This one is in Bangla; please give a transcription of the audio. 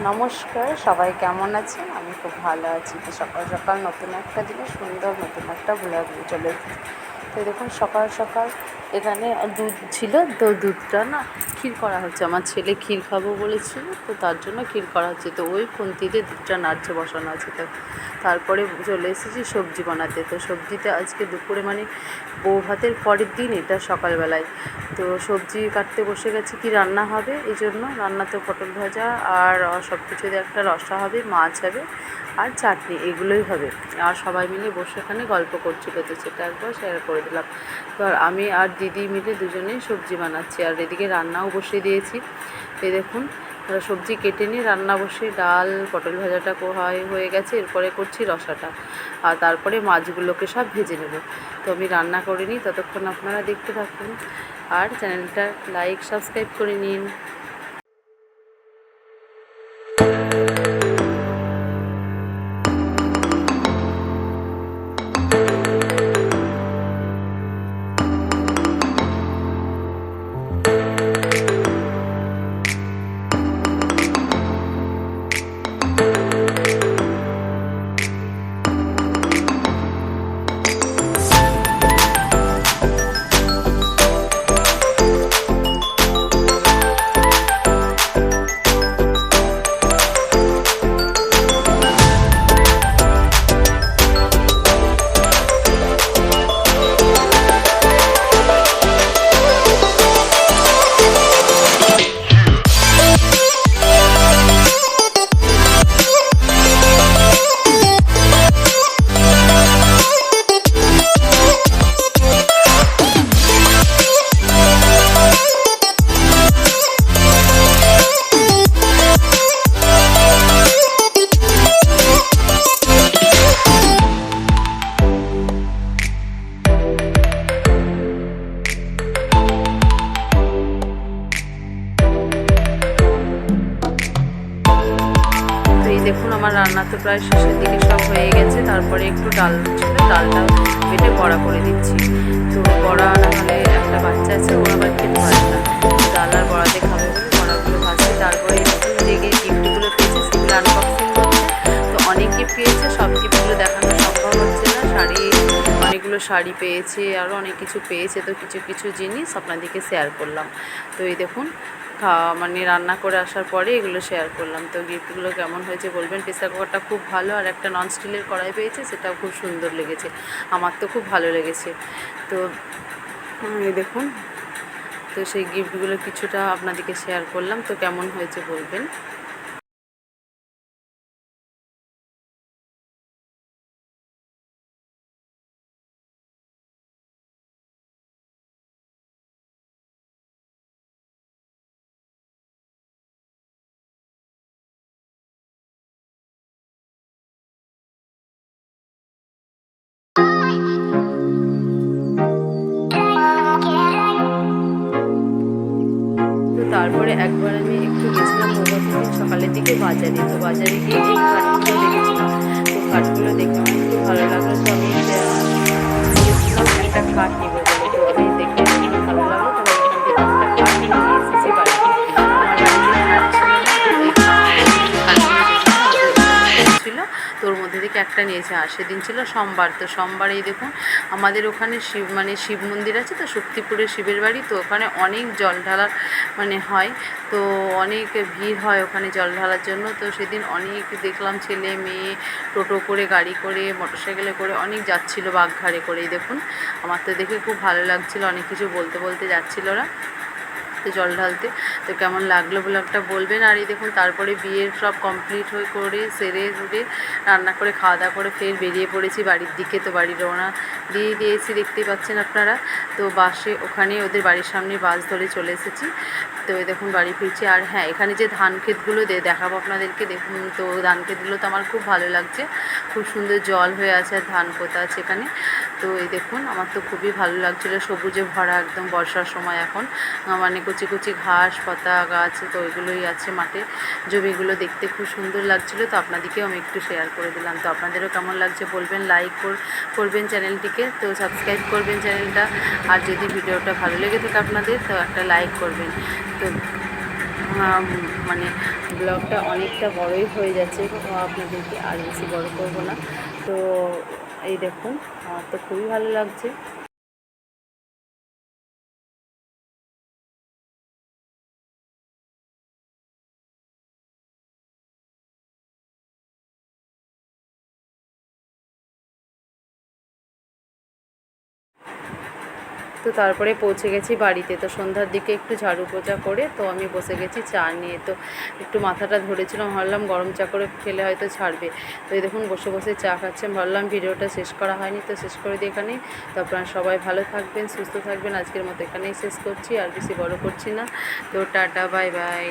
নমস্কার, সবাই কেমন আছেন? আমি খুব ভালো আছি। তো সকাল সকাল নতুন একটা দিনে সুন্দর নতুন একটা ব্লগ নিয়ে চলে এসেছি। তো দেখুন সকাল সকাল এখানে দুধ ছিল, তো দুধটা না ক্ষীর করা হচ্ছে। আমার ছেলে ক্ষীর খাবো বলেছিল, তো তার জন্য ক্ষীর করা হচ্ছে। তো ওই খুন্তিতে দুধটা নাড়ছে বসানো আছে। তো তারপরে চলে এসেছি সবজি বানাতে। তো সবজিতে আজকে দুপুরে মানে বউ ভাতের পরের দিন এটা সকালবেলায়। তো সবজি কাটতে বসে গেছি, কি রান্না হবে এই জন্য। রান্না তো পটল ভাজা আর সব কিছু দিয়ে একটা রসা হবে, মাছ হবে আর চাটনি, এগুলোই হবে। আর সবাই মিলে বসে এখানে গল্প করছিল, তো সেটা একবার শেয়ার করে দিলাম। তো আর আমি আর দিদি মিলে দুজনেই সবজি বানাচ্ছি, আর এদিকে রান্নাও বসিয়ে দিয়েছি। এই দেখুন সবজি কেটে নিয়ে রান্না বসে, ডাল পটল ভাজাটা হয়ে গেছে, এরপরে করছি রসাটা, আর তারপরে মাছগুলোকে সব ভেজে নেব। তো আমি রান্না করে নিই, ততক্ষণ আপনারা দেখতে থাকুন আর চ্যানেলটা লাইক সাবস্ক্রাইব করে নিন। দেখুন আমার রান্না তো প্রায় শেষের দিকে সব হয়ে গেছে। তারপরে একটু ডাল ছিল, ডালটা বেটে বড়া করে দিচ্ছি। তো বড়া না হলে একটা বাচ্চা আছে, ওরা আবার খেতে পারে না, ডাল আর বড়াতে খাবে বলে বড়াগুলো ভাজছে। তারপরে যে গিফটগুলো পেয়েছে সেগুলো আনবক্সিং করছে। তো অনেক গিফট পেয়েছে, সব গিফটগুলো দেখানো সম্ভব হচ্ছে না। অনেকগুলো শাড়ি পেয়েছে, আরও অনেক কিছু পেয়েছে। তো কিছু কিছু জিনিস আপনাদেরকে শেয়ার করলাম। তো এই দেখুন মানে রান্না করে আসার পরে এগুলো শেয়ার করলাম। তো গিফটগুলো কেমন হয়েছে বলবেন। প্রেসার কুকারটা খুব ভালো, আর একটা নন স্টিলের কড়াই পেয়েছে, সেটাও খুব সুন্দর লেগেছে, আমার তো খুব ভালো লেগেছে। তো এই দেখুন, তো সেই গিফটগুলো কিছুটা আপনাদেরকে শেয়ার করলাম। তো কেমন হয়েছে বলবেন। তো তারপরে একবার আমি একটু গেছিলাম সকালের দিকে বাজারে। তো বাজারে গিয়ে এই খাটগুলো দেখেছিলাম। তো খাটগুলো দেখে আমার খুব ভালো লাগলো। তো আমি গেছিলাম একটা খাট নেবো বলে। তো আমি দেখে খুব ভালো লাগলো, তো আমি এখান থেকে একটা খাট নিয়ে এসেছি বাড়িতে। আমার বাড়িতে খাট ছিল, তোর মধ্যে থেকে একটা নিয়েছে। আর সেদিন ছিল সোমবার। তো সোমবারেই দেখুন আমাদের ওখানে শিব মন্দির আছে, তো শক্তিপুরে শিবের বাড়ি। তো ওখানে অনেক জল ঢালার হয়। তো অনেক ভিড় হয় ওখানে জল ঢালার জন্য। তো সেদিন অনেক দেখলাম ছেলে মেয়ে টোটো করে, গাড়ি করে, মোটরসাইকেলে করে অনেক যাচ্ছিলো বাগঘাড়ে করেই। দেখুন আমার তো দেখে খুব ভালো লাগছিলো, অনেক কিছু বলতে বলতে যাচ্ছিলো ওরা তো জল ঢালতে। তো কেমন লাগলো ব্লগটা বলবেন। আর এই দেখুন তারপরে বিয়ের সব কমপ্লিট করে সেরে উঠে রান্না করে খাওয়া দাওয়া করে ফের বেরিয়ে পড়েছি বাড়ির দিকে। তো বাড়ি রওনা দিয়ে দিয়েছি, দেখতেই পাচ্ছেন আপনারা। তো বাসে ওখানে ওদের বাড়ির সামনে বাস ধরে চলে এসেছি। তো এই দেখুন বাড়ি ফিরছি। আর হ্যাঁ, এখানে যে ধান ক্ষেতগুলো দেখাবো আপনাদেরকে। দেখুন তো ধান ক্ষেতগুলো তো আমার খুব ভালো লাগছে, খুব সুন্দর জল হয়ে আছে আর ধান পোতা আছে এখানে। তো এই দেখুন আমার তো খুবই ভালো লাগছিলো, সবুজে ভরা একদম বর্ষার সময় এখন কচি কচি ঘাস পাতা গাছ, তো ওইগুলোই আছে মাঠে, জমিগুলো দেখতে খুব সুন্দর লাগছিলো। তো আপনাদেরকেও আমি একটু শেয়ার করে দিলাম। তো আপনাদেরও কেমন লাগছে বলবেন, লাইক করবেন চ্যানেলটিকে, তো সাবস্ক্রাইব করবেন চ্যানেলটা। আর যদি ভিডিওটা ভালো লেগে থাকে আপনাদের, তো একটা লাইক করবেন। তো ব্লগটা অনেকটা বড়ই হয়ে যাচ্ছে, তো আপনাদেরকে আর বেশি বড় করব না। তো এই দেখুন, আমার তো খুবই ভালো লাগছে। তো তারপরে পৌঁছে গেছি বাড়িতে। তো সন্ধ্যার দিকে একটু ঝাড়ু পোছা করে তো আমি বসে গেছি চা নিয়ে। তো একটু মাথাটা ধরেছিলাম, ভাবলাম গরম চা করে খেলে হয়তো ছাড়বে। তো এই দেখুন বসে বসে চা খাচ্ছেন, ভাবলাম ভিডিওটা শেষ করা হয়নি তো শেষ করে দিই এখানেই। তো আপনারা সবাই ভালো থাকবেন, সুস্থ থাকবেন। আজকের মতো এখানেই শেষ করছি, আর বেশি বড় করছি না। তো টাটা, বাই বাই।